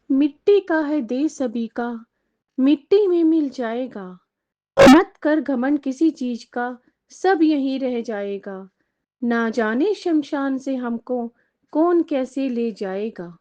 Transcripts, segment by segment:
मिट्टी का है देश सभी का, मिट्टी में मिल जाएगा। मत कर घमंड किसी चीज का, सब यहीं रह जाएगा। ना जाने शमशान से हमको कौन कैसे ले जाएगा।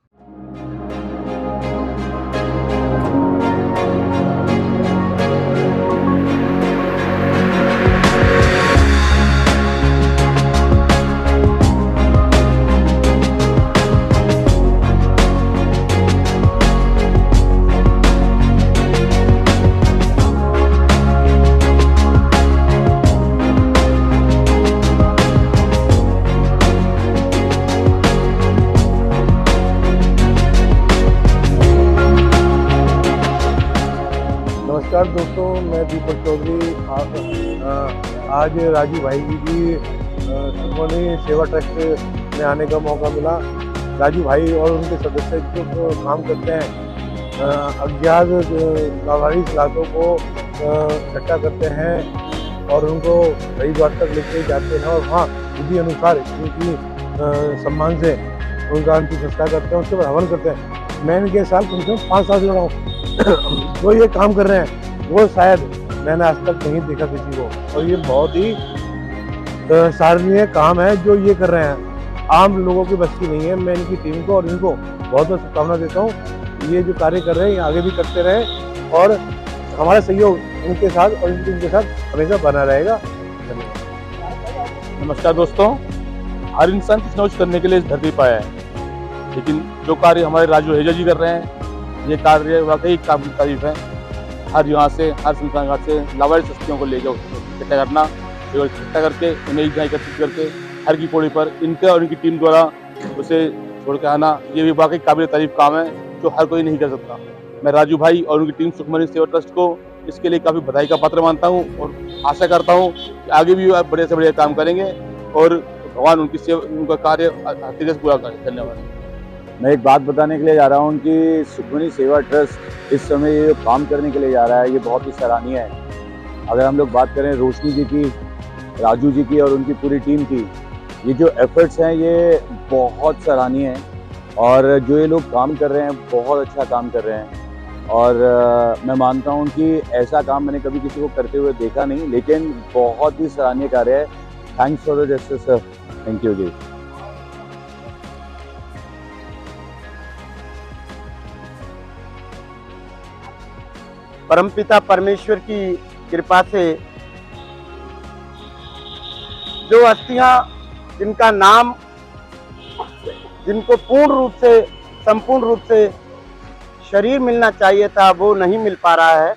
नमस्कार दोस्तों, मैं दीपक चौधरी। आज राजू भाई जी की सुखमनी सेवा ट्रस्ट में आने का मौका मिला। राजू भाई और उनके सदस्य जो काम करते हैं, अज्ञात लावारिस लाशों को इकट्ठा करते हैं और उनको सही द्वार तक लेके जाते हैं और वहाँ विधि अनुसार उनकी सम्मान से उनका अंतिम संस्कार करते हैं, उसके बाद हवन करते हैं। मैं इनके साथ कम से कम 5 साल से रहा हूँ। जो ये काम कर रहे हैं वो शायद मैंने आज तक नहीं देखा किसी को, और ये बहुत ही सराहनीय काम है जो ये कर रहे हैं। आम लोगों की बस की नहीं है। मैं इनकी टीम को और इनको बहुत बहुत शुभकामना देता हूँ। ये जो कार्य कर रहे हैं ये आगे भी करते रहे और हमारा सहयोग इनके साथ और इनकी टीम के साथ हमेशा बना रहेगा। नमस्कार दोस्तों, हर इंसान कुछ न कुछ करने के लिए इस धरती पर आया है, लेकिन जो कार्य हमारे राजू रहेजा जी कर रहे हैं ये कार्य वाकई काबिल तारीफ है। हर यहाँ से, हर शमशान घाट से लावारिस हस्तियों को ले जाओ, इकट्ठा करना, इकट्ठा करके उन्हें एक जगह एकत्रित करके हर की पौड़ी पर इनके और इनकी टीम द्वारा उसे छोड़ के आना, ये भी वाकई काबिल तारीफ काम है जो हर कोई नहीं कर सकता। मैं राजू भाई और उनकी टीम सुखमनी सेवा ट्रस्ट को इसके लिए काफ़ी बधाई का पात्र मानता हूँ और आशा करता हूँ कि आगे भी बड़े से बड़े काम करेंगे और भगवान उनकी सेवा, उनका कार्य तेजी से पूरा करें। धन्यवाद। मैं एक बात बताने के लिए जा रहा हूँ कि सुखमनी सेवा ट्रस्ट इस समय ये काम करने के लिए जा रहा है, ये बहुत ही सराहनीय है। अगर हम लोग बात करें रोशनी जी की, राजू जी की और उनकी पूरी टीम की, ये जो एफर्ट्स हैं ये बहुत सराहनीय हैं और जो ये लोग काम कर रहे हैं बहुत अच्छा काम कर रहे हैं। और मैं मानता हूँ कि ऐसा काम मैंने कभी किसी को करते हुए देखा नहीं, लेकिन बहुत ही सराहनीय कार्य है। Thanks for the justice sir, thank you ji. परमपिता परमेश्वर की कृपा से जो अस्थियां जिनका नाम, जिनको पूर्ण रूप से, संपूर्ण रूप से शरीर मिलना चाहिए था वो नहीं मिल पा रहा है,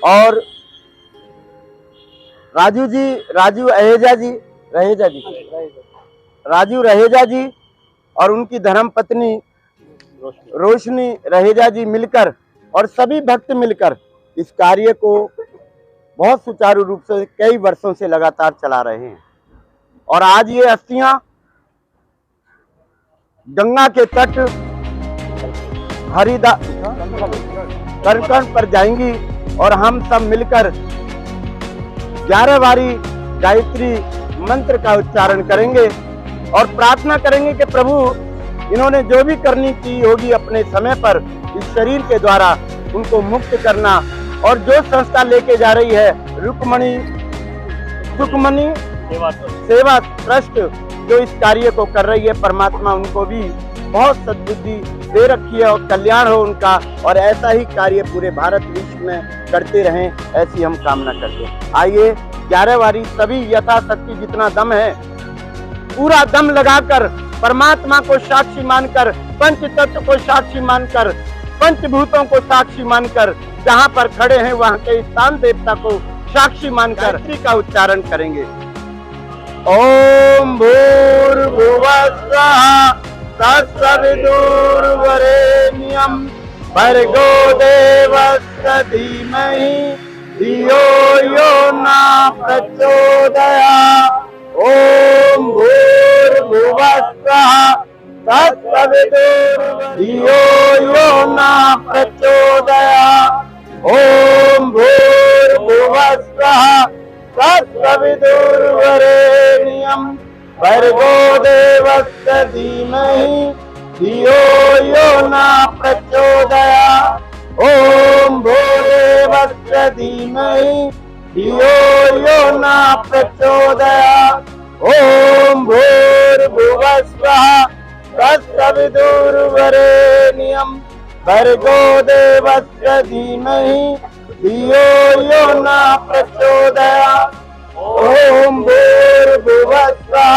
और राजू रहेजा जी और उनकी धर्म पत्नी रोशनी रहेजा जी मिलकर और सभी भक्त मिलकर इस कार्य को बहुत सुचारू रूप से कई वर्षों से लगातार चला रहे हैं। और आज ये अस्थियां गंगा के तट कण पर जाएंगी और हम सब मिलकर 11 बारी गायत्री मंत्र का उच्चारण करेंगे और प्रार्थना करेंगे कि प्रभु इन्होंने जो भी करनी की होगी अपने समय पर इस शरीर के द्वारा उनको मुक्त करना, और जो संस्था लेके जा रही है सुखमनी सेवा ट्रस्ट जो इस कार्य को कर रही है, परमात्मा उनको भी बहुत सद्बुद्धि दे रखी है और कल्याण हो उनका, और ऐसा ही कार्य पूरे भारत विश्व में करते रहें, ऐसी हम कामना करते हैं। आइए 11 बारी सभी यथाशक्ति जितना दम है पूरा दम लगाकर परमात्मा को साक्षी मानकर, पंच तत्व को साक्षी मानकर, पंचभूतों को साक्षी मानकर, जहाँ पर खड़े हैं वहाँ के स्थान देवता को साक्षी मानकर गायत्री का उच्चारण करेंगे। ओम भूर्भुवः स्वः तत्सवितुर्वरेण्यं भर्गो देवस्य धीमहि धियो यो न प्रचोदयात्। ओम भूर्भुवः स्वः धियो यो न प्रचोदयात्। ओम भूर्भुवः स्वः तत्सवितुर्वरेण्यं भर्गो देवस्य धीमहि धियो यो न प्रचोदयात्। ओम भूर्भुवस्सुः धीमहि धियो यो न प्रचोदयात्। ओम भूर्भुवस्सुः तत्सवितुर्वरेण्यं भर्गो देवस्य धीमहि धियो यो न प्रचोदयात्। ओम भूर्भुवस्सुः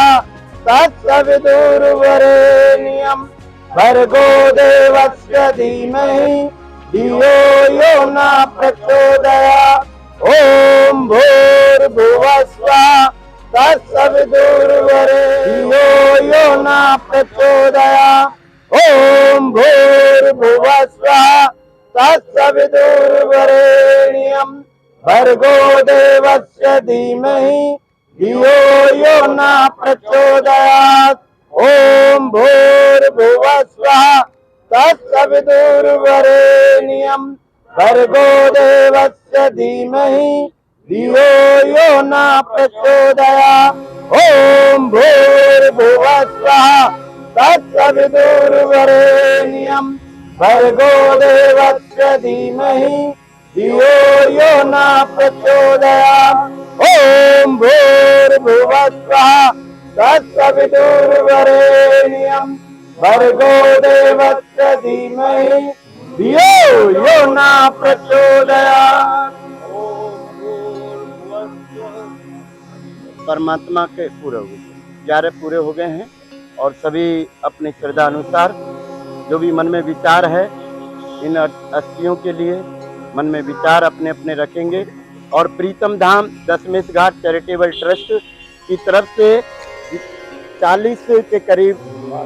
तत्सवितुर्वरेण्यं भर्गो देवस्य धीमहि धियो यो न प्रचोदयात्। ओम भूर्भुवस्सुः तत्सवितुर्वरेण्यं यो न प्रचोदयात्। ओम भूर्भुवस्सुः तत्सवितुर्वरेण्यं भर्गो देवस्य धीमहि धियो यो न प्रचोदयात्। ओम भूर्भुवस्सुः तत्सवितुर्वरेण्यं भर्गो देवस्य धीमहि धियो यो न प्रचोदयात्। ओम भूर्भुवस्सुः तत्सवितुर्वरेण्यं भर्गो देवस्य धीमहि धियो यो न प्रचोदयात्। ओम भूर्भुवस्सुः तत्सवितुर्वरेण्यं भर्गो देवस्य धीमहि धियो यो न प्रचोदयात्। परमात्मा के पूरे हो गए, 11 पूरे हो गए हैं और सभी अपनी श्रद्धा अनुसार जो भी मन में विचार है इन अस्थियों के लिए मन में विचार अपने अपने रखेंगे। और प्रीतम धाम दशमेश घाट चैरिटेबल ट्रस्ट की तरफ से 40 के करीब,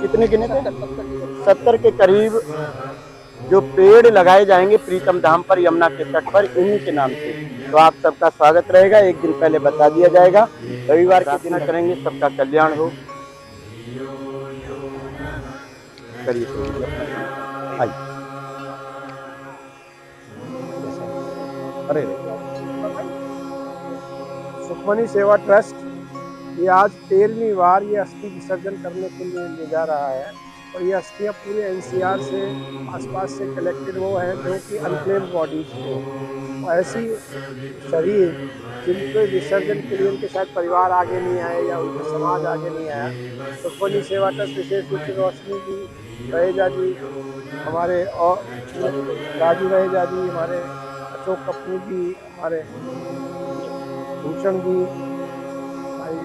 कितने गिने थे, 70 के करीब जो पेड़ लगाए जाएंगे प्रीतम धाम पर यमुना के तट पर इन्हीं के नाम से। तो आप सबका स्वागत रहेगा, एक दिन पहले बता दिया जाएगा। रविवार के दिन करेंगे, सबका कल्याण हो। करिए अरे सुखमनी सेवा ट्रस्ट ये आज 13वीं बार ये अस्थि विसर्जन करने के लिए ले जा रहा है और ये अस्थियाँ पूरे एनसीआर से आसपास से कलेक्टेड वो हैं जो कि अनक्लेम्ड बॉडीज थे। ऐसी शरीर जिनके विसर्जन के लिए उनके शायद परिवार आगे नहीं आए या उनका समाज आगे नहीं आया, सुखमनी सेवा ट्रस्ट विशेष रूप से रोशनी जी, रहेजा जी, हमारे और राजू रहेजा जी, हमारे अशोक कपूर जी, हमारे भूषण जी, भाई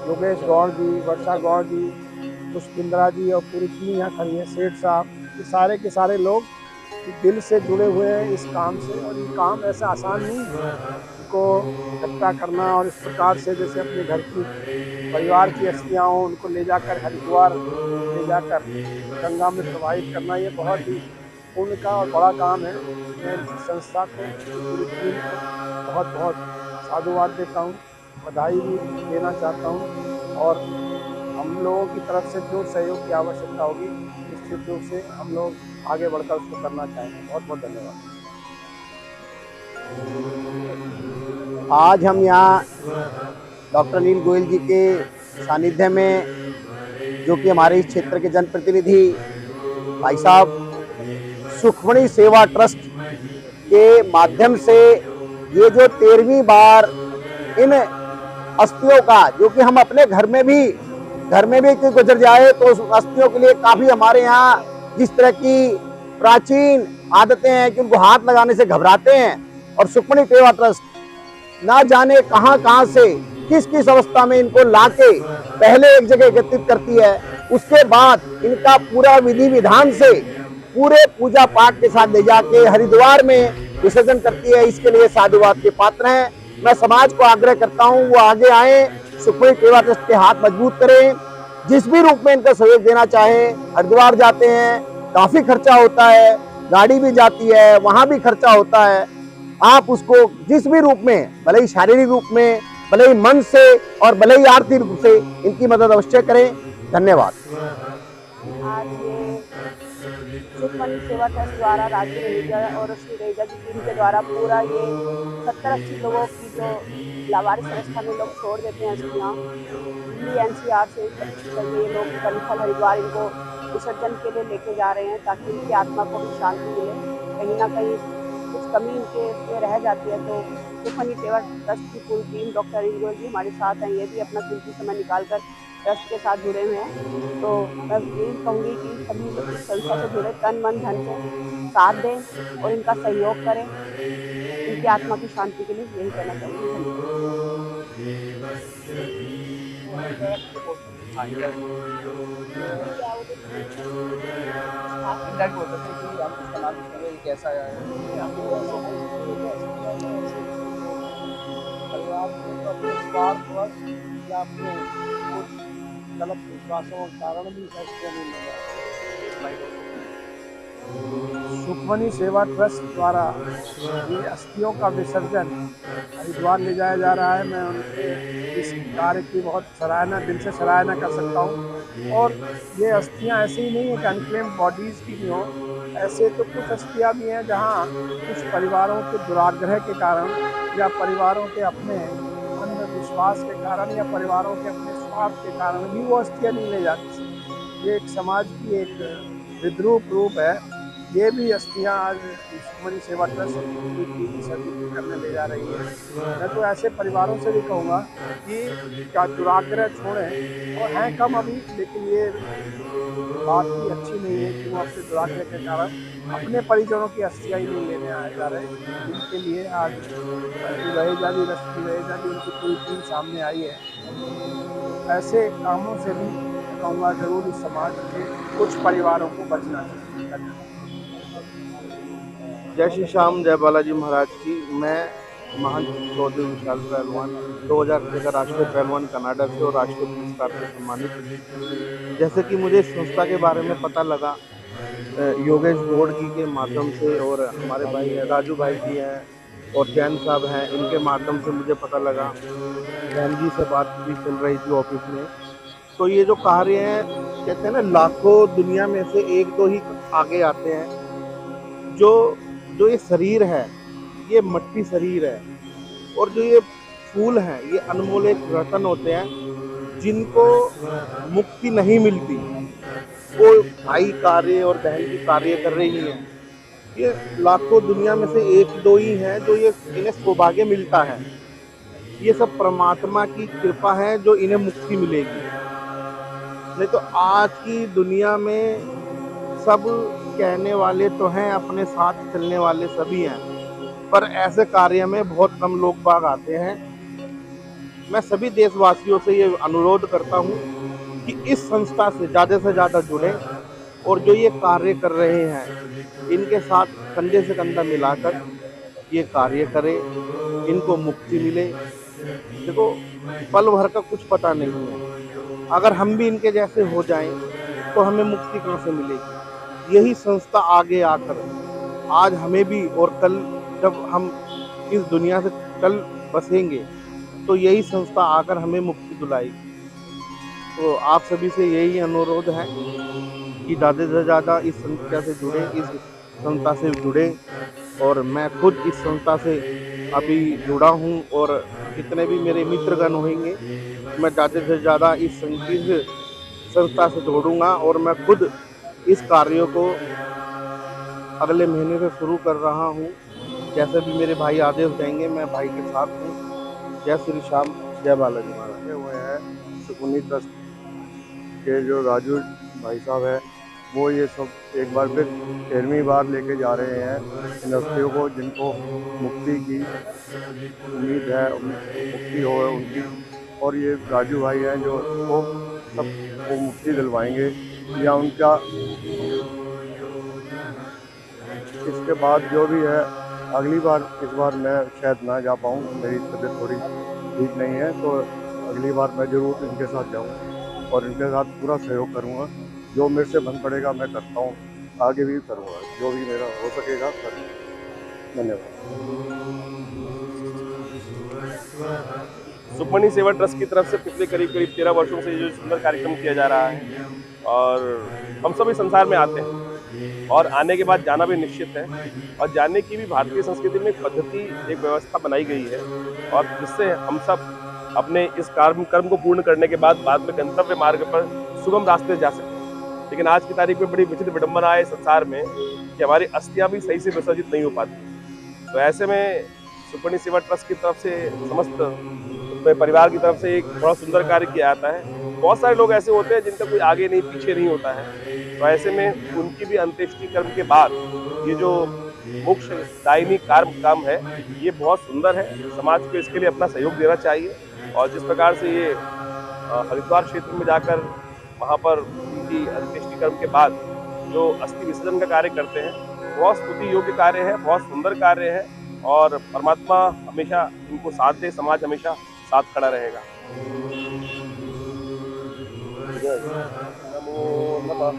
योगेश गौड़ जी, वर्षा गौड़ जी, पुष्पिंद्रा जी और पूरी टीम यहाँ खड़ी है, सेठ साहब, ये सारे के सारे लोग दिल से जुड़े हुए हैं इस काम से। और ये काम ऐसा आसान नहीं है, इनको इकट्ठा करना और इस प्रकार से जैसे अपने घर की परिवार की अस्थियाँ हों उनको ले जाकर हरिद्वार ले जाकर गंगा में प्रवाहित करना, ये बहुत ही पुण्य का और बड़ा काम है। मैं संस्था को, पूरी टीम को बहुत बहुत साधुवाद देता हूँ, बधाई भी देना चाहता हूँ। और हम लोगों की तरफ से जो सहयोग की आवश्यकता होगी निश्चित रूप से हम लोग आगे बढ़कर उसको करना चाहेंगे। बहुत बहुत धन्यवाद। आज हम यहाँ डॉक्टर अनिल गोयल जी के सानिध्य में, जो कि हमारे इस क्षेत्र के जनप्रतिनिधि भाई साहब सुखमनी सेवा ट्रस्ट के माध्यम से ये जो 13वीं बार इन अस्थियों का, जो कि हम अपने घर में भी कोई गुजर जाए तो उस अस्थियों के लिए काफ़ी हमारे यहाँ जिस तरह की प्राचीन आदतें हैं कि उनको हाथ लगाने से घबराते हैं, और सुखमनी सेवा ट्रस्ट ना जाने कहां से किस किस अवस्था में इनको लाके पहले एक जगह एकत्रित करती है, उसके बाद इनका पूरा विधि विधान से पूरे पूजा पाठ के साथ ले जाके हरिद्वार में विसर्जन करती है। इसके लिए साधुवाद के पात्र हैं। मैं समाज को आग्रह करता हूं वो आगे आए, सुखमनी सेवा ट्रस्ट के हाथ मजबूत करें, जिस भी रूप में इनका सहयोग देना चाहें। हरिद्वार जाते हैं, काफी खर्चा होता है, गाड़ी भी जाती है, वहां भी खर्चा होता है। आप उसको जिस भी रूप में, भले ही शारीरिक रूप में, भले ही मन से और भले ही आर्थिक रूप से इनकी मदद अवश्य करें। धन्यवाद। आज ये सुखमनी सेवा ट्रस्ट द्वारा राजू रहेजा और श्री रहेजा की टीम के द्वारा पूरा ये 70-80 लोगों की जो लावारिस अवस्था में लोग छोड़ देते हैं अस्थियाँ, दिल्ली एनसीआर से ये लोग कल हरिद्वार इनको विसर्जन के लिए लेके जा रहे हैं ताकि उनकी आत्मा को भी शांति मिले। कहीं ना कहीं कुछ कमी इनके इसमें रह जाती है, तो सुखमनी सेवा ट्रस्ट की पूरी टीम, डॉक्टर इंगोल जी हमारे साथ हैं, ये भी अपना कीमती समय निकाल कर ट्रस्ट के साथ जुड़े हुए हैं। तो मैं यही कहूँगी कि सभी लोग इस संस्था से जुड़े तन मन धन से साथ दें और इनका सहयोग करें। इनकी आत्मा की शांति के लिए यही कहना चाहूँगी। गलत विश्वासों के कारण भी सुखमनी सेवा ट्रस्ट द्वारा ये अस्थियों का विसर्जन हरिद्वार ले जाया जा रहा है। मैं उनके इस कार्य की बहुत सराहना, दिल से सराहना कर सकता हूँ। और ये अस्थियाँ ऐसे ही नहीं है कि अनक्लेम्ड बॉडीज़ की भी हों, ऐसे तो कुछ अस्थियाँ भी हैं जहाँ कुछ परिवारों के दुराग्रह के कारण या परिवारों के अपने अंधविश्वास के कारण या परिवारों के अपने स्वार्थ के कारण भी वो अस्थियाँ नहीं ले जाती। ये एक समाज की एक विद्रूप रूप है। ये भी अस्थियाँ आज सुखमनी सेवा ट्रस्ट की विसर्जित करने ले जा रही है। मैं तो ऐसे परिवारों से भी कहूँगा कि क्या दुराग्रह छोड़ें, और हैं कम अभी, लेकिन ये बात भी अच्छी नहीं है कि वो अपने दुराग्रह के कारण अपने परिजनों की अस्थियाँ ही नहीं लेने आए जा रहे। इनके लिए आज रहेजा भी उनकी पूरी टीम सामने आई है। ऐसे कामों से भी कहूँगा जरूर इस समाज के कुछ परिवारों को बचना चाहिए। जय श्री श्याम, जय बालाजी महाराज की। मैं महंत चौधरी विशाल पहलवान 2006 का राष्ट्रीय पहलवान कनाडा से और राष्ट्रीय पुरस्कार से सम्मानित। जैसे कि मुझे इस संस्था के बारे में पता लगा योगेश गौड़ जी के माध्यम से, और हमारे भाई राजू भाई जी हैं और जैन साहब हैं, इनके माध्यम से मुझे पता लगा। बहन जी से बात भी चल रही थी ऑफिस में। तो ये जो कार्य हैं, कहते हैं ना, लाखों दुनिया में से एक दो ही आगे आते हैं। जो ये शरीर है, ये मट्टी शरीर है, और जो ये फूल हैं, ये अनमोल एक रतन होते हैं जिनको मुक्ति नहीं मिलती। वो भाई कार्य और बहन की कार्य कर रही हैं। ये लाखों दुनिया में से एक दो ही हैं जो ये इन्हें सौभाग्य मिलता है। ये सब परमात्मा की कृपा है जो इन्हें मुक्ति मिलेगी। नहीं तो आज की दुनिया में सब कहने वाले तो हैं, अपने साथ चलने वाले सभी हैं, पर ऐसे कार्य में बहुत कम लोग बाग आते हैं। मैं सभी देशवासियों से ये अनुरोध करता हूँ कि इस संस्था से ज़्यादा जुड़ें, और जो ये कार्य कर रहे हैं इनके साथ कंधे से कंधा मिलाकर ये कार्य करें, इनको मुक्ति मिले। देखो, पल भर का कुछ पता नहीं है। अगर हम भी इनके जैसे हो जाएं तो हमें मुक्ति कहाँ से मिलेगी। यही संस्था आगे आकर आज हमें भी, और कल जब हम इस दुनिया से कल बसेंगे तो यही संस्था आकर हमें मुक्ति दिलाएगी। तो आप सभी से यही अनुरोध है कि ज़्यादा से ज़्यादा इस संस्था से जुड़े, इस संस्था से जुड़े। और मैं खुद इस संस्था से अभी जुड़ा हूँ, और जितने भी मेरे मित्रगण होंगे मैं ज़्यादा से ज़्यादा इस संस्था से जोड़ूंगा। और मैं खुद इस कार्यों को अगले महीने से शुरू कर रहा हूँ। जैसे भी मेरे भाई आदेश देंगे मैं भाई के साथ हूँ। जय श्री श्याम, जय बालाजी महाराज। हुए हैं सुखमनी ट्रस्ट के जो राजू भाई साहब हैं, वो ये सब एक बार फिर 13वीं बार लेके जा रहे हैं इन अस्थियों को, जिनको मुक्ति की उम्मीद है, मुक्ति हो उनकी। और ये राजू भाई हैं जो वो सबको मुक्ति दिलवाएंगे, या उनका इसके बाद जो भी है अगली बार, इस बार मैं शायद ना जा पाऊँ, मेरी तबीयत थोड़ी ठीक नहीं है, तो अगली बार मैं ज़रूर इनके साथ जाऊँ और इनके साथ पूरा सहयोग करूँगा। जो मेरे से बन पड़ेगा मैं करता हूँ, आगे भी करूँगा, जो भी मेरा हो सकेगा करूँगा। धन्यवाद। सुखमनी सेवा ट्रस्ट की तरफ से पिछले करीब 13 वर्षों से ये जो सुंदर कार्यक्रम किया जा रहा है, और हम सभी संसार में आते हैं और आने के बाद जाना भी निश्चित है। और जाने की भी भारतीय संस्कृति में एक पद्धति, एक व्यवस्था बनाई गई है, और जिससे हम सब अपने इस कर्म को पूर्ण करने के बाद में गंतव्य मार्ग पर सुगम रास्ते जा सकते हैं। लेकिन आज की तारीख में बड़ी विचित्र विडंबना है संसार में कि हमारी अस्थियां भी सही से विसर्जित नहीं हो पाती। तो ऐसे में सुखमणि सेवा ट्रस्ट की तरफ से समस्त परिवार की तरफ से एक बड़ा सुंदर कार्य किया जाता है। बहुत सारे लोग ऐसे होते हैं जिनका कोई आगे नहीं पीछे नहीं होता है, तो ऐसे में उनकी भी अंत्येष्टि कर्म के बाद ये जो मोक्ष दायिनी काम है ये बहुत सुंदर है। समाज को इसके लिए अपना सहयोग देना चाहिए और जिस प्रकार से ये हरिद्वार क्षेत्र में जाकर वहाँ पर उनकी अंत्येष्टि कर्म के बाद जो अस्थि विसर्जन का कार्य करते हैं, बहुत स्तुति योग्य कार्य है, बहुत सुंदर कार्य है और परमात्मा हमेशा इनको साथ दे, समाज हमेशा साथ खड़ा रहेगा। नमो नमः।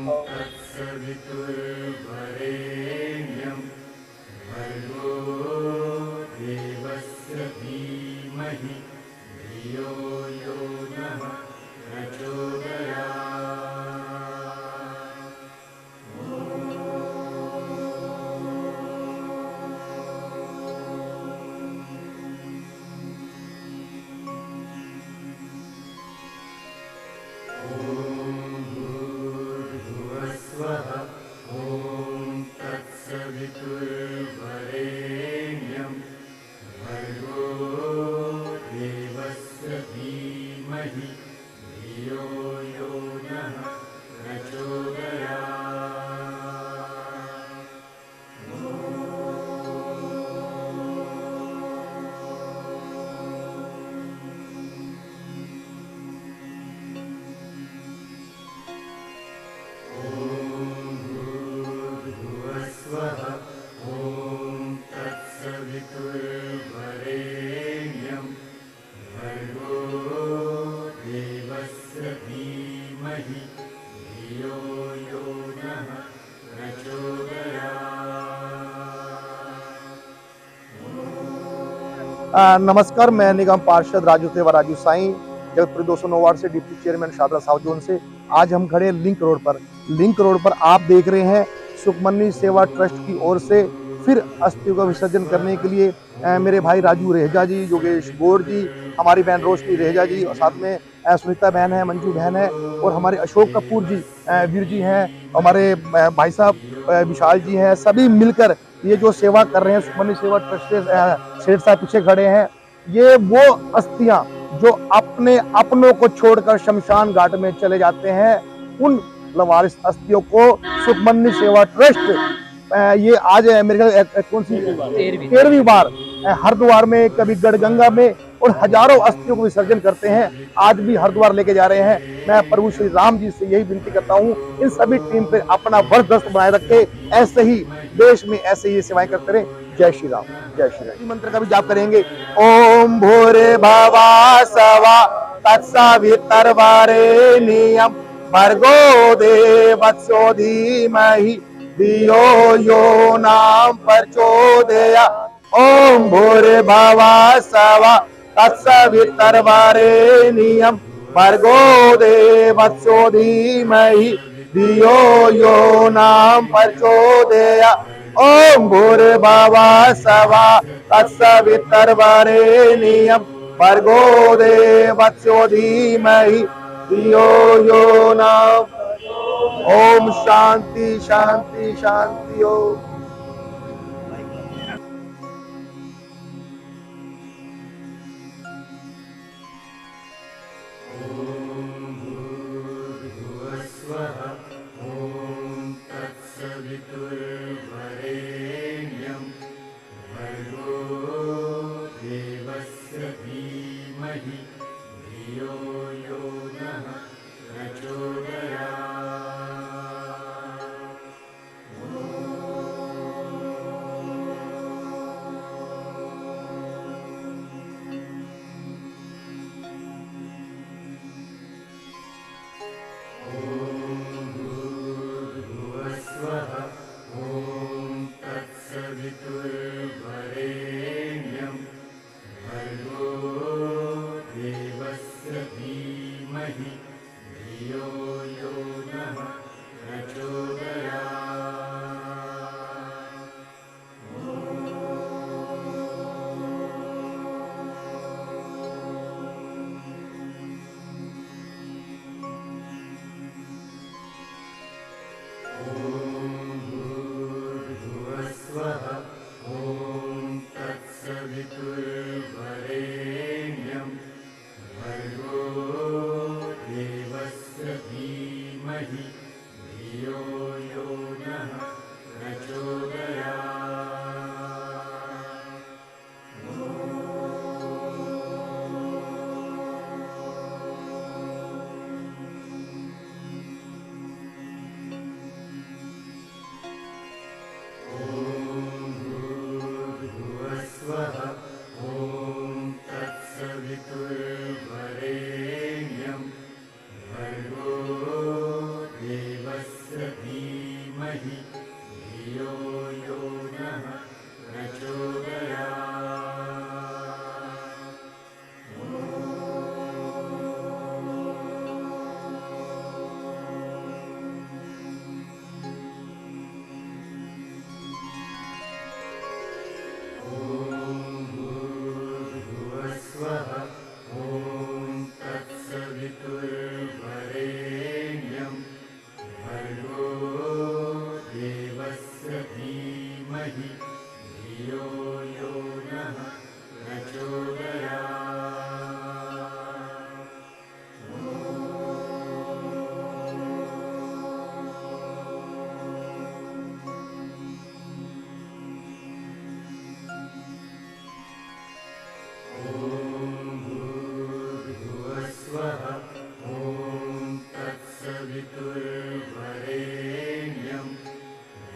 नमस्कार, मैं निगम पार्षद राजू सेवा राजू साईं जगतपुरी 209 वार्ड से deputy chairman Shahdara south zone से। आज हम खड़े लिंक रोड पर आप देख रहे हैं सुखमनी सेवा ट्रस्ट की ओर से फिर अस्थियों का विसर्जन करने के लिए मेरे भाई राजू रहेजा जी, योगेश गौर जी, हमारी बहन रोशनी रहेजा जी और साथ में सुनीता बहन है, मंजू बहन है और हमारे अशोक कपूर जी वीर जी हैं, हमारे भाई साहब विशाल जी हैं। सभी मिलकर ये जो सेवा कर रहे हैं सुखमनी सेवा ट्रस्ट से शेर साहब पीछे खड़े हैं। ये वो अस्थियां जो अपने अपनों को छोड़कर शमशान घाट में चले जाते हैं, उन लवारिस अस्थियों को सुखमनी सेवा ट्रस्ट ये आज मेरे ख्याल कौन सी 13वीं बार हरिद्वार में, कभी गढ़गंगा में और हजारों अस्थियों को विसर्जन करते हैं। आज भी हरिद्वार लेके जा रहे हैं। मैं प्रभु श्री राम जी से यही विनती करता हूँ, इन सभी टीम पे अपना वर्चस्व बनाए रखे, ऐसे ही देश में ऐसे ही सेवाएं करते रहे। जय श्री राम, जय श्री राम। मंत्र का भी जाप करेंगे। ओम भूरे भवा सवा तत्सवितर्वरेण्यं भर्गो देवस्य धीमहि धियो यो नाम प्रचोदयात्। ओम भूरे भवा सवा तत्सवितर्वरेण्यं भर्गो देवस्य धीमहि धियो यो नाम प्रचोदयात्। ओम भूर्भुवः स्वः तत्सवितर्वरेण्यं भर्गो देवस्य धीमहि धियो यो नः। ओम शांति शांति शांति। ओम धीमहि धियो यो नः प्रचोदयात्। स्वः ॐ तत्सवितुर्वरेण्यं भर्गो देवस्य धीमहि धियो यो नः प्रचोदयात्। स्वः ॐ तत्सवितुर्वरेण्यं भर्गो देवस्य धीमहि धियो यो नः प्रचोदयात्। स्वः ॐ तत्सवितुर्वरेण्यं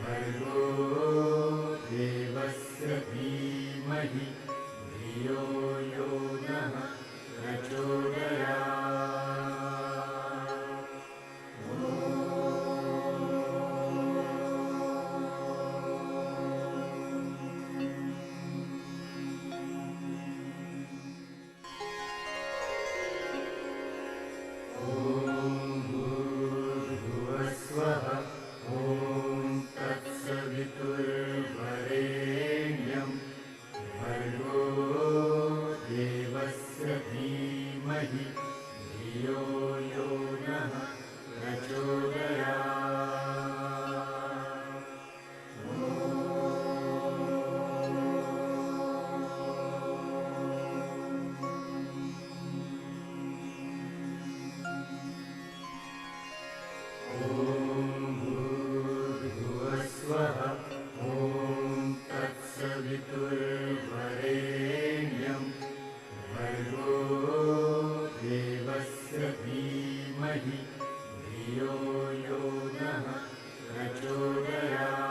भर्गो देवस्य धीमहि धियो यो नः प्रचोदयात्। स्वः ॐ तत्सवितुर्वरेण्यं भर्गो देवस्य धीमहि धियो यो नः प्रचोदयात्। स्वः ॐ तत्सवितुर्वरेण्यं भर्गो देवस्य धीमहि धियो यो नः प्रचोदयात्।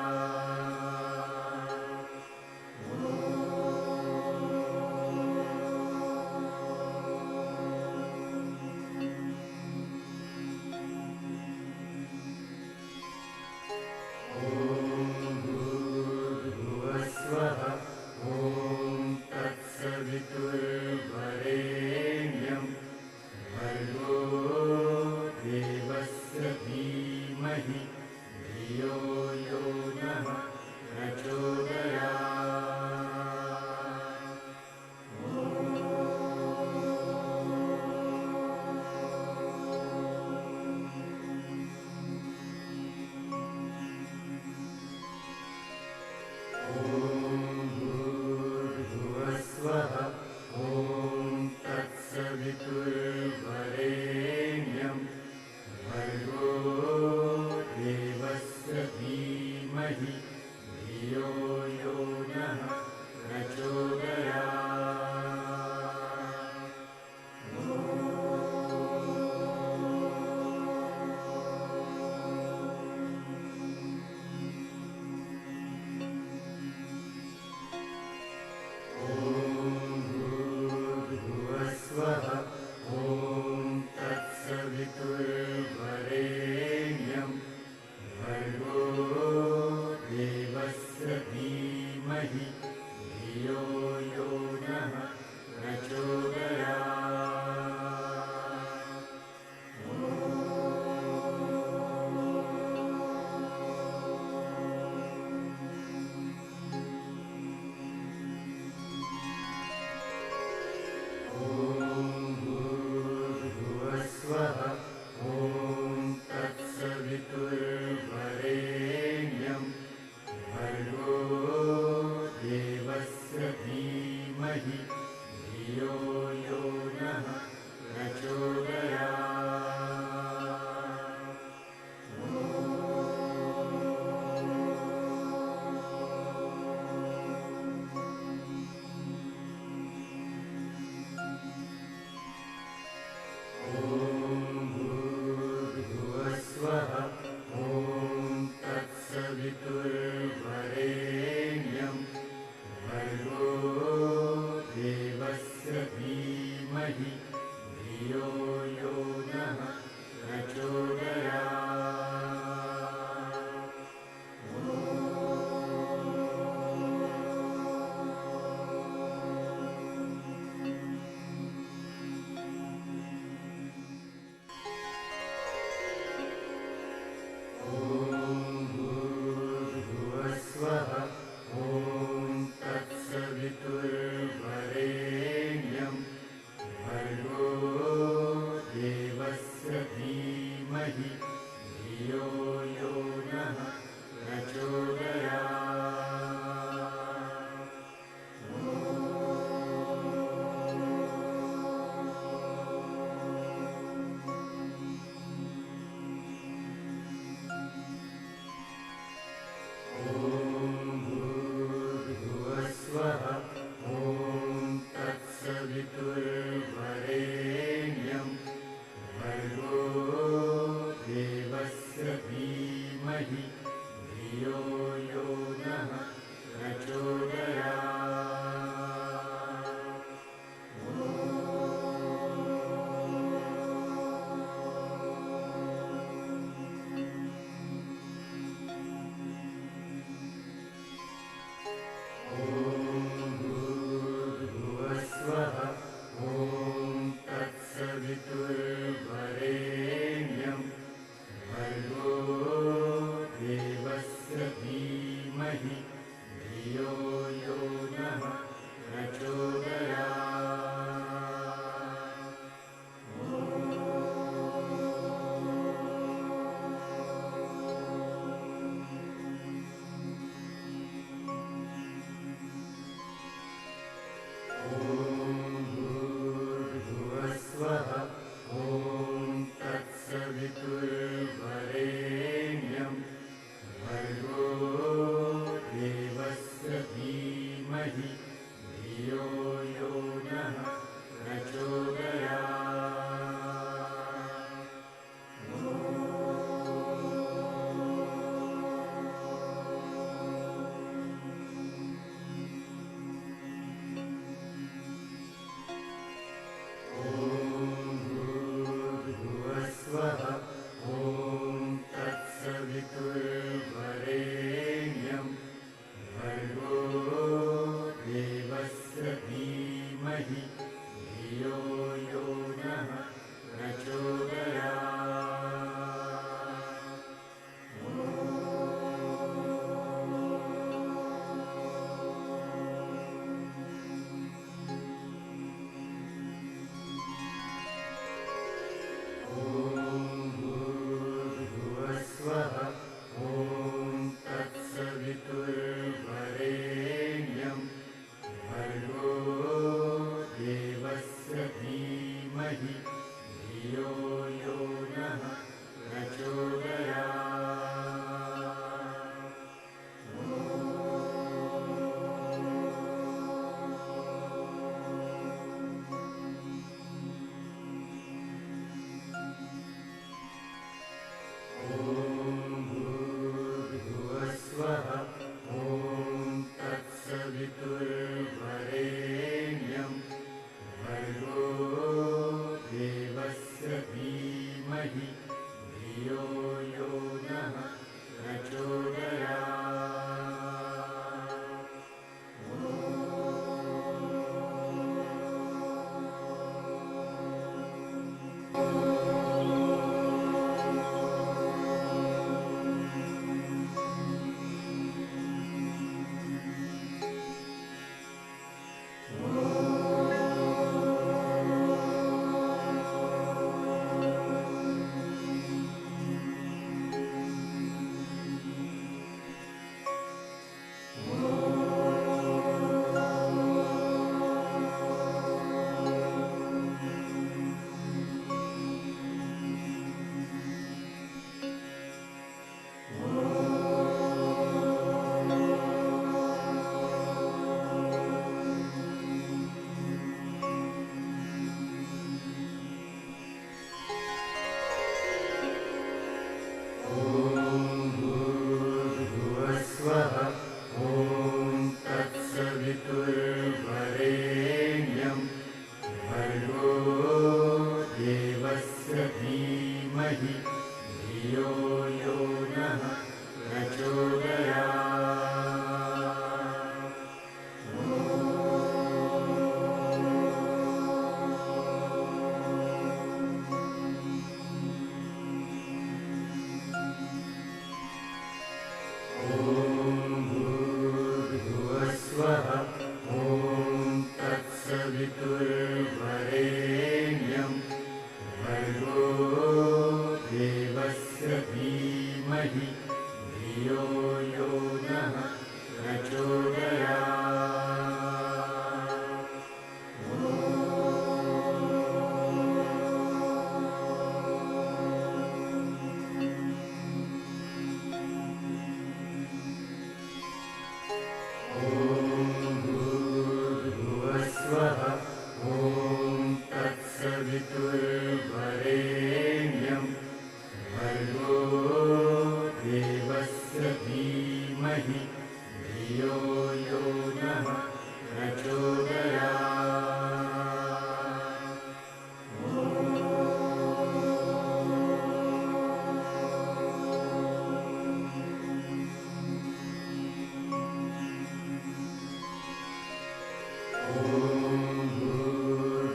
स्वः ॐ तत्सवितुर्वरेण्यं भर्गो देवस्य धीमहि धियो यो नः प्रचोदयात्। स्वः ॐ तत्सवितुर्वरेण्यं भर्गो देवस्य धियो यो नः प्रचोदयात्। भूर्भुवस्वः ॐ तत्सवितुर्वरेण्यं भर्गो देवस्य धीमहि धियो यो नः प्रचोदयात्। भूर्भुवस्वः ॐ तत्सवितुर्वरेण्यं भर्गो देवस्य धीमहि धियो यो धीमहि धियो यो नः प्रचोदयात्। भूर्भुवस्वः ॐ तत्सवितुर्वरेण्यं भर्गो देवस्य धीमहि धियो यो नः प्रचोदयात्।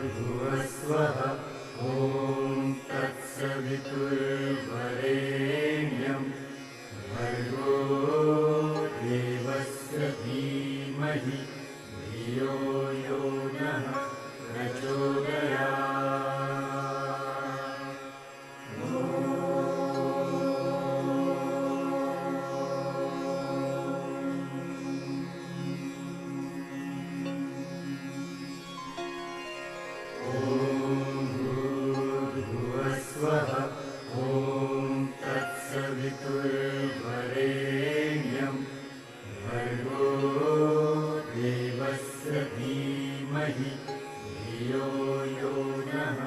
भूर्भुवस्वः ॐ तत्सवितुर्वरेण्यं भर्गो देवस्य धीमहि धियो यो नः प्रचोदयात्। भूर्भुवस्वः ॐ तत्सवितुर्वरेण्यं भर्गो देवस्य धीमहि धियो यो नः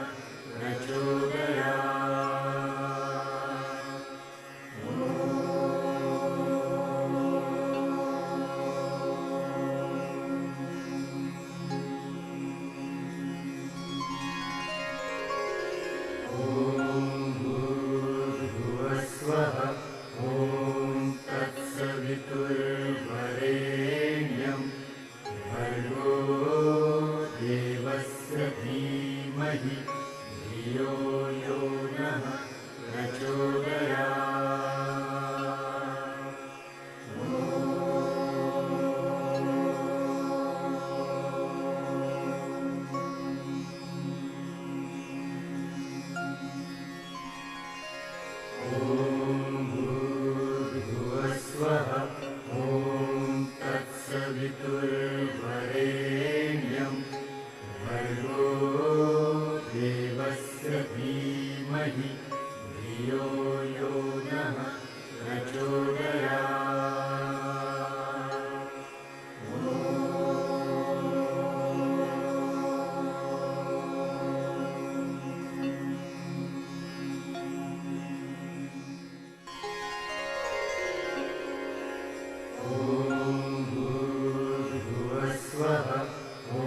भूर्भुवस्वः ॐ तत्सवितुर्वरेण्यं भर्गो देवस्य धीमहि धियो यो नः भूर्भुवस्वः ॐ तत्सवितुर्वरेण्यं भर्गो देवस्य धीमहि धियो यो नः भूर्भुवस्वः ॐ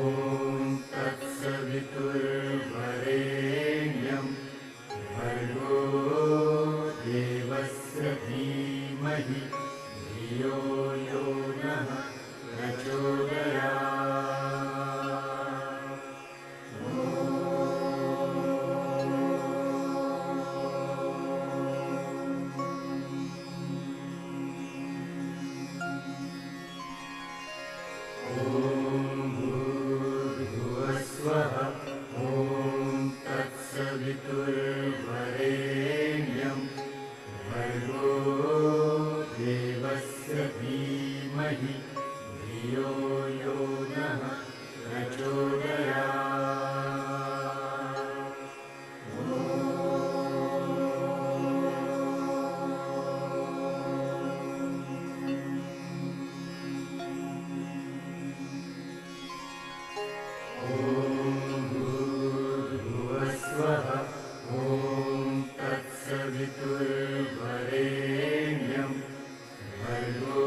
तत्सवितुर्वरेण्यं भर्गो देवस्य धीमहि धियो यो नः भूर्भुवस्वः ॐ तत्सवितुर्वरेण्यं भर्गो देवस्य धीमहि धियो यो नः भूर्भुवस्वः ॐ तत्सवितुर्वरेण्यं भर्गो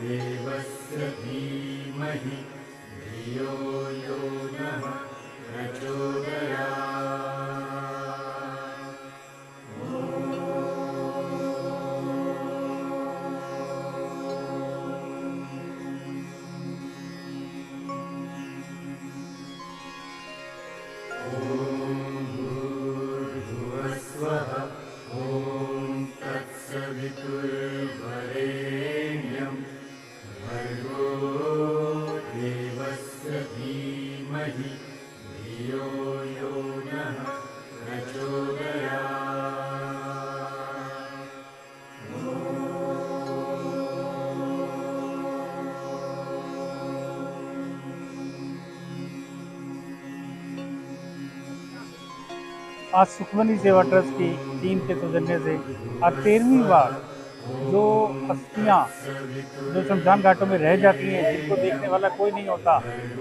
देवस्य धीमहि धियो यो नः भूर्भुवस्वः ॐ तत्सवितुर्वरेण्यं भर्गो देवस्य धीमहि धियो यो नः प्रचोदयात्। आज सुखमनी सेवा ट्रस्ट की टीम के सौजन्य से आज 13वीं बार जो अस्थियाँ जो शमशान घाटों में रह जाती हैं, जिनको देखने वाला कोई नहीं होता,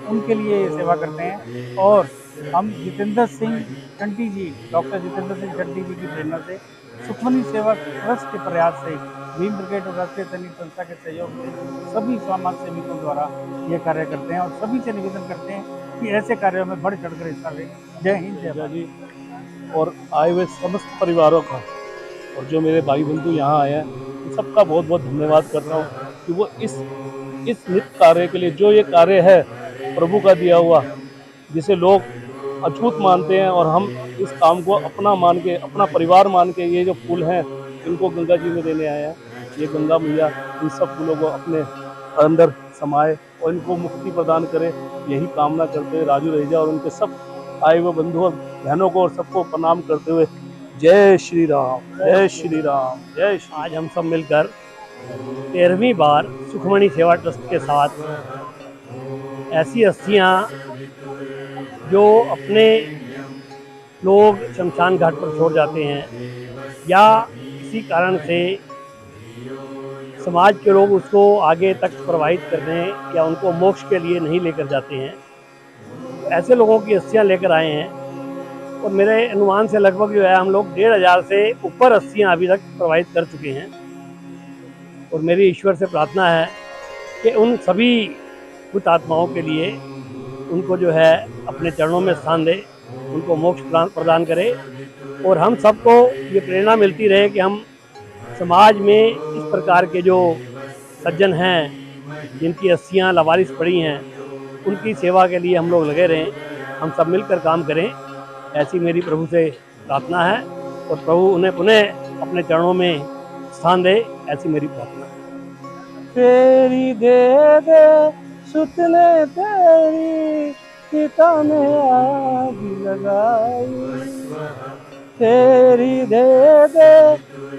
उनके लिए ये सेवा करते हैं। और हम जितेंद्र सिंह चंटी जी, डॉक्टर जितेंद्र सिंह चंटी जी की प्रेरणा से सुखमनी सेवा ट्रस्ट के प्रयास से भीम ब्रिगेड और राष्ट्रीय सैनिक संस्था के सहयोग से सभी समाज सेविकों द्वारा ये कार्य करते हैं और सभी से निवेदन करते हैं कि ऐसे कार्यों में बढ़ चढ़कर हिस्सा लें। जय हिंद, जय भारत। जी और आए हुए समस्त परिवारों का और जो मेरे भाई बंधु यहाँ आए हैं उन सबका बहुत बहुत धन्यवाद करता हूँ कि वो इस नित्य कार्य के लिए, जो ये कार्य है प्रभु का दिया हुआ, जिसे लोग अछूत मानते हैं, और हम इस काम को अपना मान के, अपना परिवार मान के, ये जो फूल हैं इनको गंगा जी में देने आए हैं। ये गंगा मैया इन सब फूलों को अपने अंदर समाए और इनको मुक्ति प्रदान करे, यही कामना करते हुए राजू रहेजा और उनके सब आए हुए बंधु और बहनों को और सबको प्रणाम करते हुए जय श्री राम, जय श्री राम, जय श्री। आज हम सब मिलकर 13वीं बार सुखमनी सेवा ट्रस्ट के साथ ऐसी अस्थियाँ जो अपने लोग शमशान घाट पर छोड़ जाते हैं या किसी कारण से समाज के लोग उसको आगे तक प्रवाहित करने या उनको मोक्ष के लिए नहीं लेकर जाते हैं, ऐसे लोगों की अस्थियाँ लेकर आए हैं। और मेरे अनुमान से लगभग जो है हम लोग 1500 से ऊपर अस्थियाँ अभी तक प्रवाहित कर चुके हैं। और मेरी ईश्वर से प्रार्थना है कि उन सभी भूत आत्माओं के लिए उनको जो है अपने चरणों में स्थान दे, उनको मोक्ष प्रदान करे। और हम सबको ये प्रेरणा मिलती रहे कि हम समाज में इस प्रकार के जो सज्जन हैं जिनकी अस्थियाँ लावारिस पड़ी हैं, उनकी सेवा के लिए हम लोग लगे रहें, हम सब मिलकर काम करें, ऐसी मेरी प्रभु से प्रार्थना है। और प्रभु उन्हें पुनः अपने चरणों में स्थान दे, ऐसी मेरी प्रार्थना है। तेरी दे दे सुतने तेरी चिता में आग लगाई, तेरी दे दे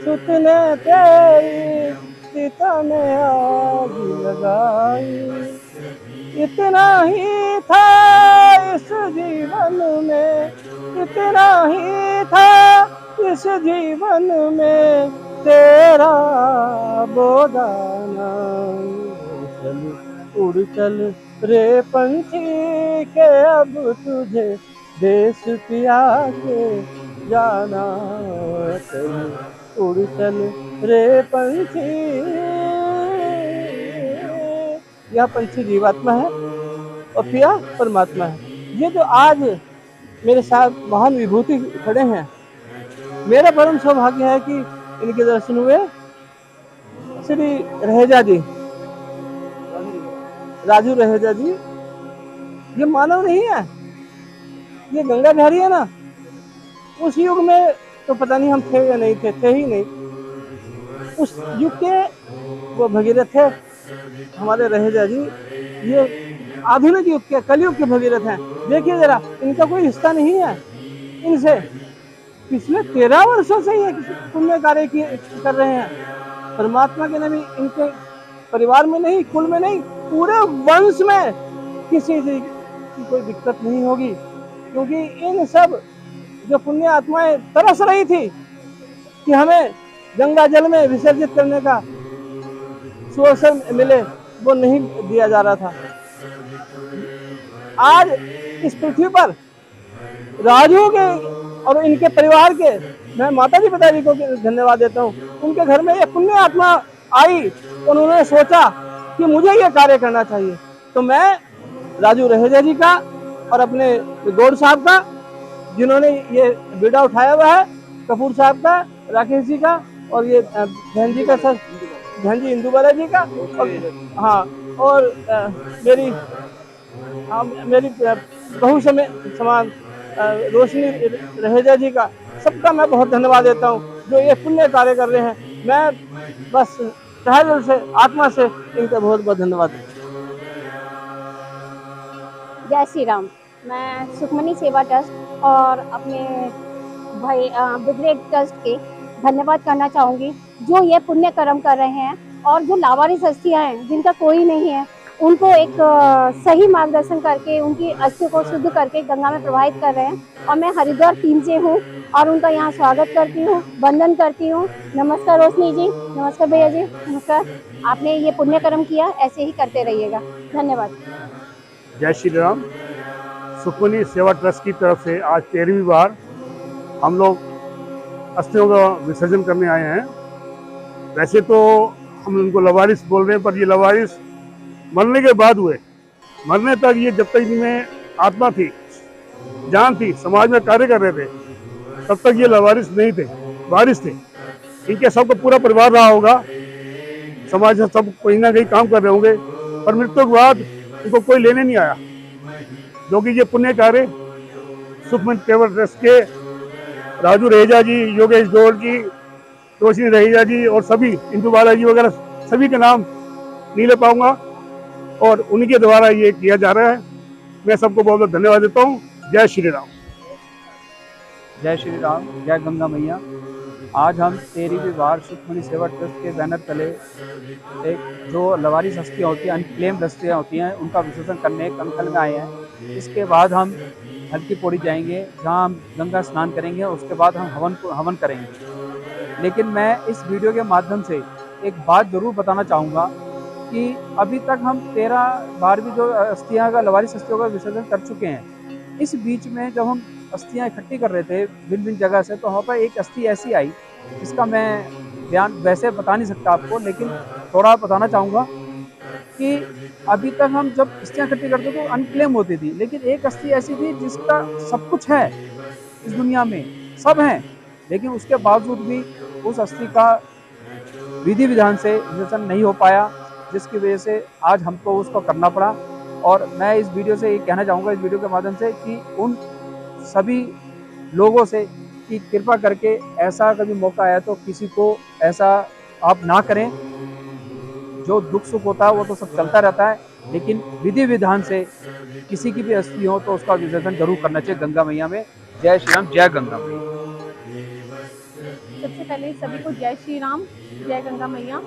सुतने तेरी चिता में आग लगाई। इतना ही था इस जीवन में, इतना ही था इस जीवन में, तेरा बोदाना उड़ चल रे पंछी के अब तुझे देश पिया के जाना, उड़ चल रे पंछी। यह पंछी जीवात्मा है और पिया परमात्मा है। ये जो आज मेरे साथ महान विभूति खड़े हैं, मेरा परम सौभाग्य है कि इनके दर्शन हुए। श्री रहेजा जी, राजू रहेजा जी, ये मानव नहीं है, ये गंगा बिहारी है ना। उस युग में तो पता नहीं हम थे या नहीं थे ही नहीं। उस युग के वो भगीरथ थे हमारे रहेजा जी, ये आधुनिक युग के, कलयुग के भगीरथ हैं। देखिए जरा, इनका कोई हिस्सा नहीं है इनसे। पिछले 13 वर्षों से ये पुण्य कार्य कर रहे हैं। परमात्मा के नबी इनके परिवार में नहीं, कुल में नहीं, पूरे वंश में किसी की कोई दिक्कत नहीं होगी, क्योंकि इन सब जो पुण्य आत्माएं तरस रही थी कि हमें गंगा जल में विसर्जित करने का सुअवसर मिले, वो नहीं दिया जा रहा था। आज इस पृथ्वी पर राजू के और इनके परिवार के, मैं माता जी पिताजी को धन्यवाद देता हूँ। उनके घर में ये पुण्य आत्मा आई, उन्होंने सोचा कि मुझे ये कार्य करना चाहिए। तो मैं राजू रहेजा जी का और अपने गौड़ साहब का, जिन्होंने ये बीड़ा उठाया हुआ है, कपूर साहब का, राकेश जी का, और ये बहन जी का, सर बहन जी इंदुबाला जी का, और हाँ, और मेरी बहू समान रोशनी रहेजा जी का, सबका मैं बहुत धन्यवाद देता हूँ जो ये पुण्य कार्य कर रहे हैं। मैं बस तहे दिल से, आत्मा से इनका बहुत बहुत धन्यवाद देता हूँ। जय श्री राम। मैं सुखमनी सेवा ट्रस्ट और अपने भाई ब्रिगेड ट्रस्ट के धन्यवाद करना चाहूँगी, जो ये पुण्य कर्म कर रहे हैं और जो लावारिस हस्तियाँ हैं जिनका कोई नहीं है, उनको एक सही मार्गदर्शन करके उनकी अस्थियों को शुद्ध करके गंगा में प्रवाहित कर रहे हैं। और मैं हरिद्वार टीम से हूँ और उनका यहाँ स्वागत करती हूँ, वंदन करती हूँ। नमस्कार रोशनी जी, नमस्कार भैया जी, नमस्कार। आपने ये पुण्य कर्म किया, ऐसे ही करते रहिएगा। धन्यवाद। जय श्री राम। सुखमनी सेवा ट्रस्ट की तरफ से आज 13वीं बार हम लोग अस्थियों का विसर्जन करने आए हैं। वैसे तो हम उनको लवारिस बोल रहे हैं, पर ये लवारिस मरने के बाद हुए। मरने तक ये जब तक इनमें आत्मा थी, जान थी, समाज में कार्य कर रहे थे, तब तक ये लवारिस नहीं थे, वारिस थे। इनके सबका पूरा परिवार रहा होगा, समाज में सब कहीं ना कहीं काम कर रहे होंगे, पर मृत्यु के बाद इनको कोई लेने नहीं आया। जो कि ये पुण्य कार्य सुखमनी सेवा ट्रस्ट के राजू रहेजा जी, योगेश डोल जी, रोशनी रहेजा जी और सभी इंदू बालाजी वगैरह सभी के नाम नहीं ले पाऊंगा, और उन्हीं द्वारा ये किया जा रहा है। मैं सबको बहुत बहुत धन्यवाद देता हूँ। जय श्री राम। जय श्री राम, जय गंगा मैया। आज हम 13वीं बार सुखमनी सेवा ट्रस्ट के बैनर तले एक जो लवारिस हस्तियाँ होती हैं, अनक्लेम्ड हस्तियाँ होती हैं, उनका विसर्जन करने कंकल में आए हैं। इसके बाद हम हल्की पौड़ी जाएंगे, जहाँ हम गंगा स्नान करेंगे। उसके बाद हम हवन करेंगे। लेकिन मैं इस वीडियो के माध्यम से एक बात ज़रूर बताना चाहूँगा कि अभी तक हम 13 बार भी जो अस्थियाँ का लवारिस हस्तियों का विसर्जन कर चुके हैं। इस बीच में जब हम अस्थियाँ इकट्ठी कर रहे थे भिन्न भिन्न जगह से, तो वहाँ पर एक अस्थि ऐसी आई जिसका मैं बयान वैसे बता नहीं सकता आपको, लेकिन थोड़ा बताना चाहूँगा कि अभी तक हम जब अस्थियाँ इकट्ठी करते तो अनक्लेम होती थी, लेकिन एक अस्थि ऐसी थी जिसका सब कुछ है इस दुनिया में, सब हैं, लेकिन उसके बावजूद भी उस अस्थि का विधि विधान से विसर्जन नहीं हो पाया, जिसकी वजह से आज हमको उसको करना पड़ा। और मैं इस वीडियो से ये कहना चाहूँगा, इस वीडियो के माध्यम से, कि उन सभी लोगों से कि कृपा करके ऐसा कभी मौका आया तो किसी को ऐसा आप ना करें। जो दुख सुख होता है वो तो सब चलता रहता है, लेकिन विधि विधान से किसी की भी अस्थि हो तो उसका विसर्जन जरूर करना चाहिए गंगा मैया में। जय श्री राम, जय गंगा मैया। सबसे पहले सभी को जय श्री राम, जय गंगा मैया।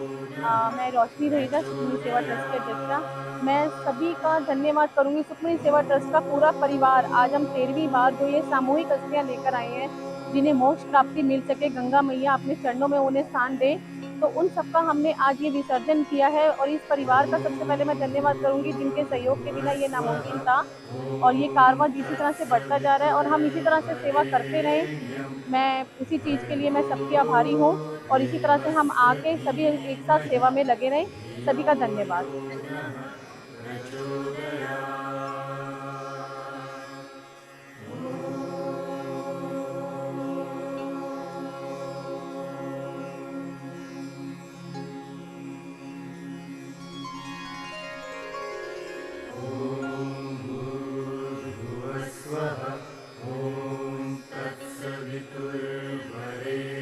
मैं रोशनी रहेगा, सुखमनी सेवा ट्रस्ट की अध्यक्षा। मैं सभी का धन्यवाद करूंगी। सुखमनी सेवा ट्रस्ट का पूरा परिवार आज हम 13वीं बार जो ये सामूहिक अस्थियां लेकर आए हैं, जिन्हें मोक्ष प्राप्ति मिल सके, गंगा मैया अपने चरणों में उन्हें स्थान दे, तो उन सबका हमने आज ये विसर्जन किया है। और इस परिवार का सबसे पहले मैं धन्यवाद करूंगी, जिनके सहयोग के बिना ये नामुमकिन था। और ये कारवां इसी तरह से बढ़ता जा रहा है और हम इसी तरह से सेवा करते रहें। मैं इसी चीज़ के लिए मैं सबकी आभारी हूँ और इसी तरह से हम आके सभी एक साथ सेवा में लगे रहें। सभी का धन्यवाद। तत्सवितुर्वरेण्यं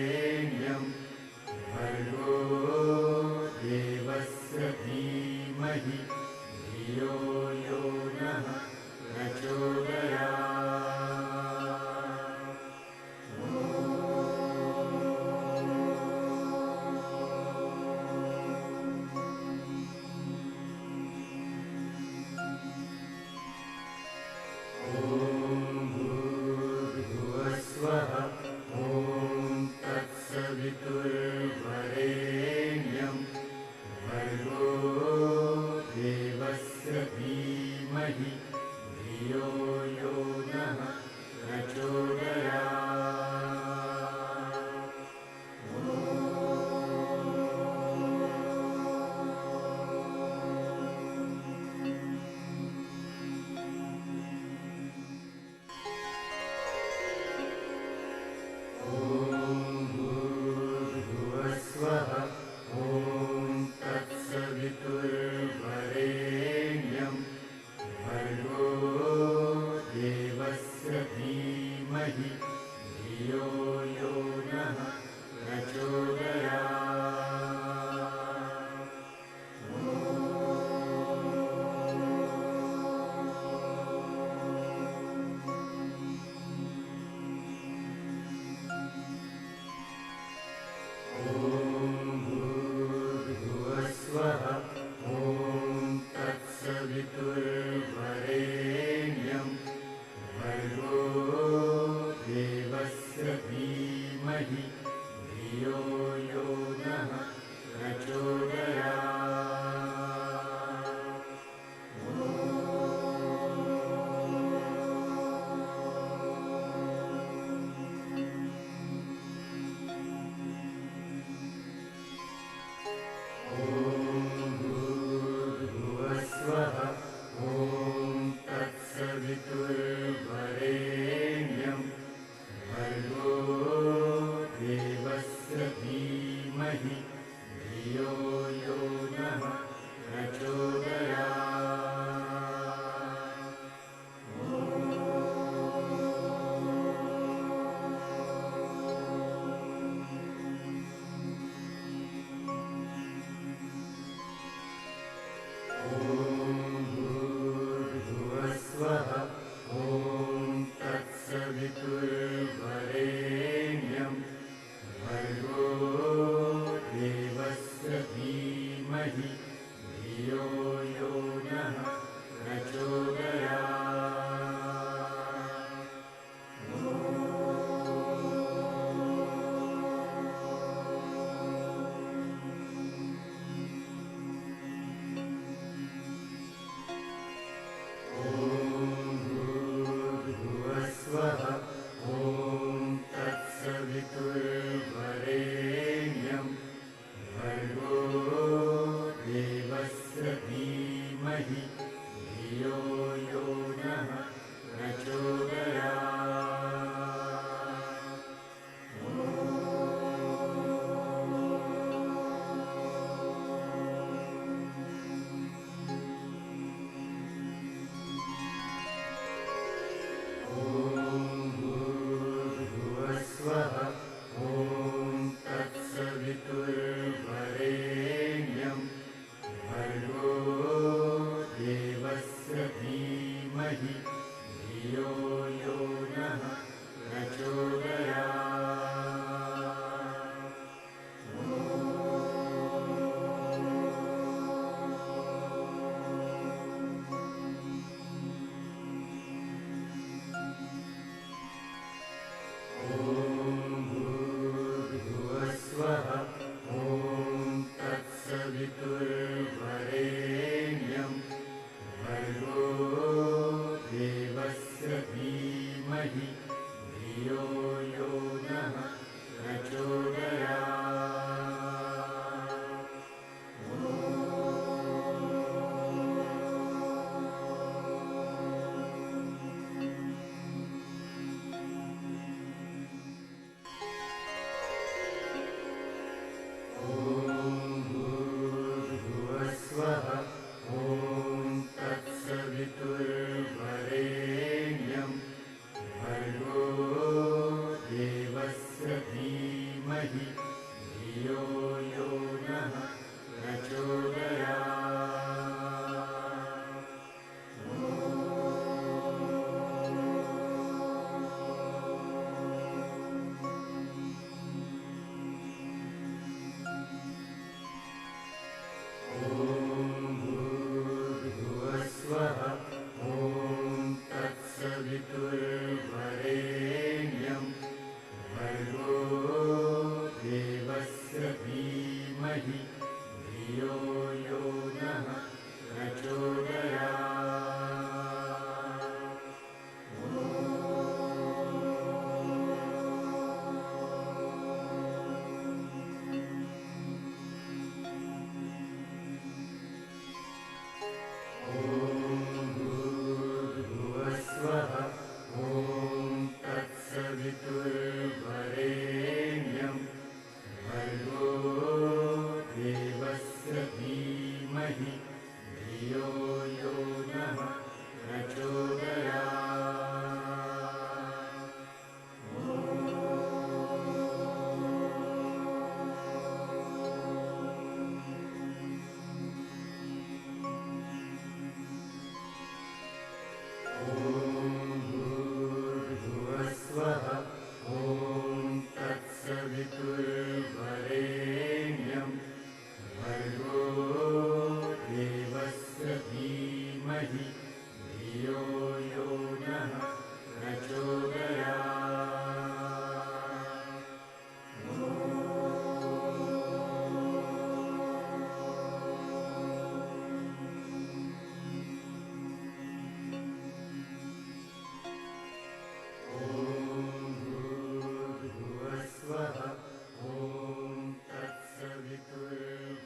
भर्गो धियो यो नः प्रचोदयात्। भूर्भुवस्वः ॐ तत्सवितुर्वरेण्यं भर्गो देवस्य धीमहि धियो यो नः प्रचोदयात्। भूर्भुवस्वः ॐ तत्सवितुर्वरेण्यं भर्गो देवस्य धीमहि धियो यो नः प्रचोदयात्। भूर्भुवस्वः ॐ तत्सवितुर्वरेण्यं भर्गो देवस्य धीमहि धियो यो नः प्रचोदयात्। भूर्भुवस्वः ॐ तत्सवितुर्वरेण्यं भर्गो देवस्य धीमहि धियो यो नः प्रचोदयात्। भूर्भुवस्वः ॐ तत्सवितुर्वरेण्यं भर्गो देवस्य धीमहि धियो यो नः प्रचोदयात्। भूर्भुवस्वः ॐ तत्सवितुर्वरेण्यं भर्गो देवस्य धीमहि धियो यो नः प्रचोदयात्। भूर्भुवस्वः ॐ तत्सवितुर्वरेण्यं भर्गो देवस्य धीमहि धियो यो नः प्रचोदयात्। भूर्भुवस्वः ॐ तत्सवितुर्वरेण्यं भर्गो देवस्य धीमहि धियो यो नः प्रचोदयात्। भूर्भुवस्वः ॐ तत्सवितुर्वरेण्यं